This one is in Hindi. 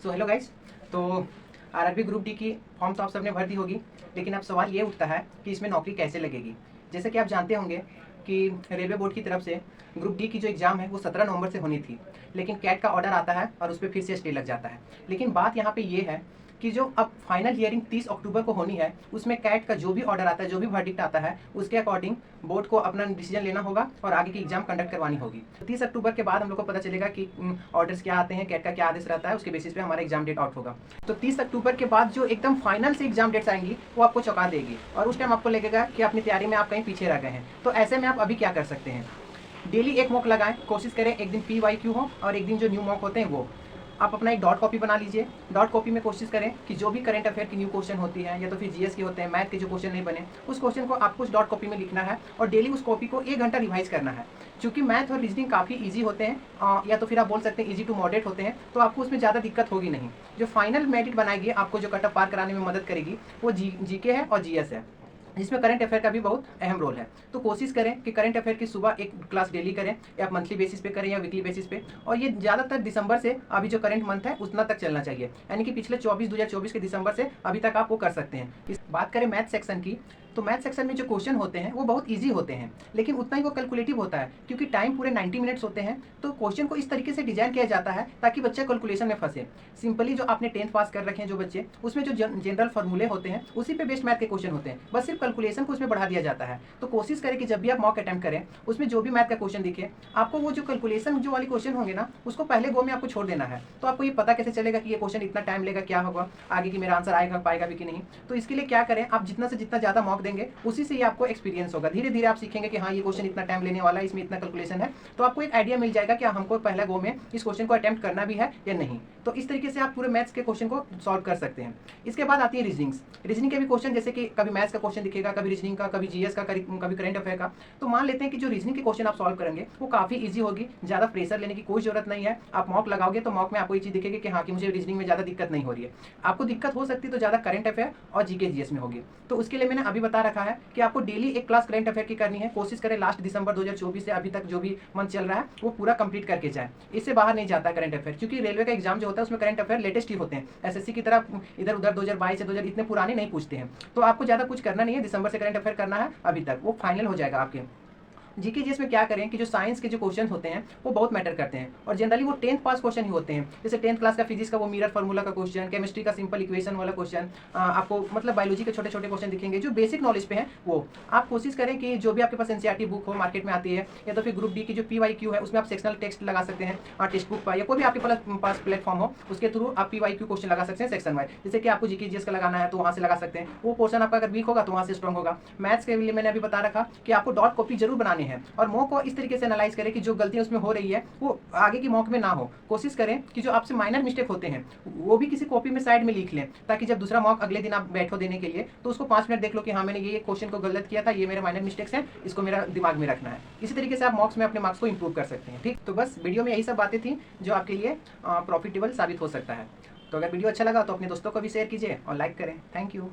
So hello guys. तो आरआरबी ग्रुप डी की फॉर्म तो आप सबने भर दी होगी, लेकिन अब सवाल ये उठता है कि इसमें नौकरी कैसे लगेगी। जैसे कि आप जानते होंगे कि रेलवे बोर्ड की तरफ से ग्रुप डी की जो एग्ज़ाम है वो 17 नवंबर से होनी थी, लेकिन कैट का ऑर्डर आता है और उस पर फिर से स्टे लग जाता है। लेकिन बात यहाँ पे ये है कि जो अब फाइनल हियरिंग 30 अक्टूबर को होनी है, उसमें कैट का जो भी ऑर्डर आता है, जो भी वर्डिक्ट आता है, उसके अकॉर्डिंग बोर्ड को अपना डिसीजन लेना होगा और आगे की एग्जाम कंडक्ट करवानी होगी। 30 अक्टूबर के बाद हम लोग को पता चलेगा कि ऑर्डर्स क्या आते हैं, कैट का क्या आदेश रहता है, उसके बेसिस पे हमारा एग्जाम डेट आउट होगा। तो 30 अक्टूबर के बाद जो एकदम फाइनल से एग्जाम डेट्स आएंगी वो आपको चौंका देगी और उस टाइम आपको लगेगा कि अपनी तैयारी में आप कहीं पीछे रह गए हैं। तो ऐसे में आप अभी क्या कर सकते हैं, डेली एक मॉक लगाएं, कोशिश करें एक दिन PYQ हो और एक दिन जो न्यू मॉक होते हैं वो। आप अपना एक डॉट कॉपी बना लीजिए। डॉट कॉपी में कोशिश करें कि जो भी करंट अफेयर की न्यू क्वेश्चन होती है या तो फिर जीएस के होते हैं, मैथ के जो क्वेश्चन नहीं बने, उस क्वेश्चन को आपको उस डॉट कॉपी में लिखना है और डेली उस कॉपी को 1 घंटा रिवाइज करना है। क्योंकि मैथ और रीजनिंग काफ़ी ईजी होते हैं, या तो फिर आप बोल सकते हैं ईजी टू मॉडरेट होते हैं, तो आपको उसमें ज़्यादा दिक्कत होगी नहीं। जो फाइनल मेरिट बनाएगी, आपको जो कट ऑफ पार कराने में मदद करेगी, वो जीके है और जीएस है, जिसमें करंट अफेयर का भी बहुत अहम रोल है। तो कोशिश करें कि करंट अफेयर की सुबह एक क्लास डेली करें, या मंथली बेसिस पे करें या वीकली बेसिस पे, और ये ज़्यादातर दिसंबर से अभी जो करंट मंथ है उतना तक चलना चाहिए, यानी कि पिछले 2024 के दिसंबर से अभी तक आप वो कर सकते हैं। इस बात करें मैथ सेक्शन की, तो मैथ सेक्शन में जो क्वेश्चन होते हैं वो बहुत ईजी होते हैं, लेकिन उतना ही वो कैलकुलेटिव होता है, क्योंकि टाइम पूरे 90 मिनट्स होते हैं। तो क्वेश्चन को इस तरीके से डिजाइन किया जाता है ताकि बच्चा कैलकुलेशन में फंसे। सिंपली जो आपने 10th पास कर रखे हैं जो बच्चे, उसमें जो जनरल फार्मूले होते हैं उसी पे बेस्ड मैथ के क्वेश्चन होते हैं, बस सिर्फ कैलकुलेशन को उसमें बढ़ा दिया जाता है। तो कोशिश करें कि जब भी आप मॉक अटेम्प्ट करें, उसमें जो भी मैथ का क्वेश्चन दिखे, आपको वो जो कैलकुलेशन जो वाले क्वेश्चन होंगे ना, उसको पहले गो में आपको छोड़ देना है। तो आपको ये पता कैसे चलेगा कि ये क्वेश्चन इतना टाइम लेगा, क्या होगा आगे की, मेरा आंसर आएगा पाएगा भी कि नहीं। तो इसके लिए क्या करें, आप जितना से जितना ज़्यादा मॉक देंगे उसी से आपको एक्सपीरियंस होगा। धीरे धीरे आप सीखेंगे कि हाँ ये क्वेश्चन इतना टाइम लेने वाला है, इसमें इतना कैलकुलेशन है, तो आपको एक आइडिया मिल जाएगा कि हमको पहले गो में इस क्वेश्चन को अटेम्प्ट करना भी है या नहीं। तो इस तरीके से आप पूरे मैथ्स के क्वेश्चन को सॉल्व कर सकते हैं। इसके बाद आती है रीजनिंग के भी क्वेश्चन, जैसे कि कभी मैथ्स का क्वेश्चन दिखेगा, कभी रीजनिंग का, कभी जीएस का, कभी करंट अफेयर का। तो मान लेते हैं कि जो रीजनिंग के क्वेश्चन आप सॉल्व करेंगे वो काफी ईजी होगी, ज्यादा प्रेशर लेने की कोई जरूरत नहीं है। आप मॉक लगाओगे तो मॉक में आपको ये चीज दिखेगी कि हाँ कि मुझे रीजनिंग में ज्यादा दिक्कत नहीं हो रही है। आपको दिक्कत हो सकती है तो ज्यादा करंट अफेयर और जीके जीएस में होगी। तो उसके लिए मैंने अभी बता रखा है कि आपको डेली एक क्लास करंट अफेयर की करनी है। कोशिश करें लास्ट दिसंबर 2024 से अभी तक जो भी मंथ चल रहा है वो पूरा कंप्लीट करके जाए। इससे बाहर नहीं जाता करंट अफेयर, क्योंकि रेलवे का एग्जाम जो होता है उसमें करंट अफेयर लेटेस्ट ही होते हैं। एसएससी की तरह इधर उधर 2022 से 2000 इतने पुराने नहीं पूछते हैं। तो आपको ज्यादा कुछ करना नहीं है, दिसंबर से करंट अफेयर करना है, अभी तक वो फाइनल हो जाएगा आपके। जीके जीएस में क्या करें कि जो साइंस के जो क्वेश्चन होते हैं वो बहुत मैटर करते हैं, और जनरली वो 10th पास क्वेश्चन ही होते हैं। जैसे 10th क्लास का फिजिक्स का वो मिरर फार्मूला का क्वेश्चन, केमिस्ट्री का सिंपल इक्वेशन वाला क्वेश्चन, आपको मतलब बायोलॉजी के छोटे छोटे क्वेश्चन दिखेंगे जो बेसिक नॉलेज पे हैं। वो आप कोशिश करें कि जो भी आपके पास एनसीईआरटी बुक हो, मार्केट में आती है, या तो फिर ग्रुप डी की जो PYQ है उसमें आप सेक्शनल टेक्स्ट लगा सकते हैं टेक्स्ट बुक पर, या कोई भी आपके पास प्लेटफॉर्म हो उसके थ्रू आप PYQ क्वेश्चन लगा सकते हैं सेक्शन वाइज। जैसे कि आपको जीके जीएस का लगाना है तो वहाँ से लगा सकते हैं, वो पोर्शन आपका अगर वीक होगा तो वहाँ से स्ट्रॉन्ग होगा। मैथ्स के लिए मैंने अभी बता रखा कि आपको डॉट कॉपी जरूर बनानी है, और मॉक को इस तरीके से एनालाइज करें कि जो गलतियां उसमें हो रही है वो आगे की मॉक में ना हो। कोशिश करें कि जो आपसे माइनर मिस्टेक होते हैं वो भी किसी कॉपी में साइड में लिख लें, ताकि जब दूसरा मॉक अगले दिन आप बैठो देने के लिए तो उसको 5 मिनट देख लो कि हाँ मैंने ये क्वेश्चन को गलत किया था, ये मेरे माइनर मिस्टेक्स हैं, इसको मेरा दिमाग में रखना है। इसी तरीके से आप मॉक्स में अपने मार्क्स को इंप्रूव कर सकते हैं। ठीक, तो बस वीडियो में यही सब बातें थी जो आपके लिए प्रॉफिटेबल साबित हो सकता है। तो अगर वीडियो अच्छा लगा तो अपने दोस्तों को भी शेयर कीजिए और लाइक करें। Thank you.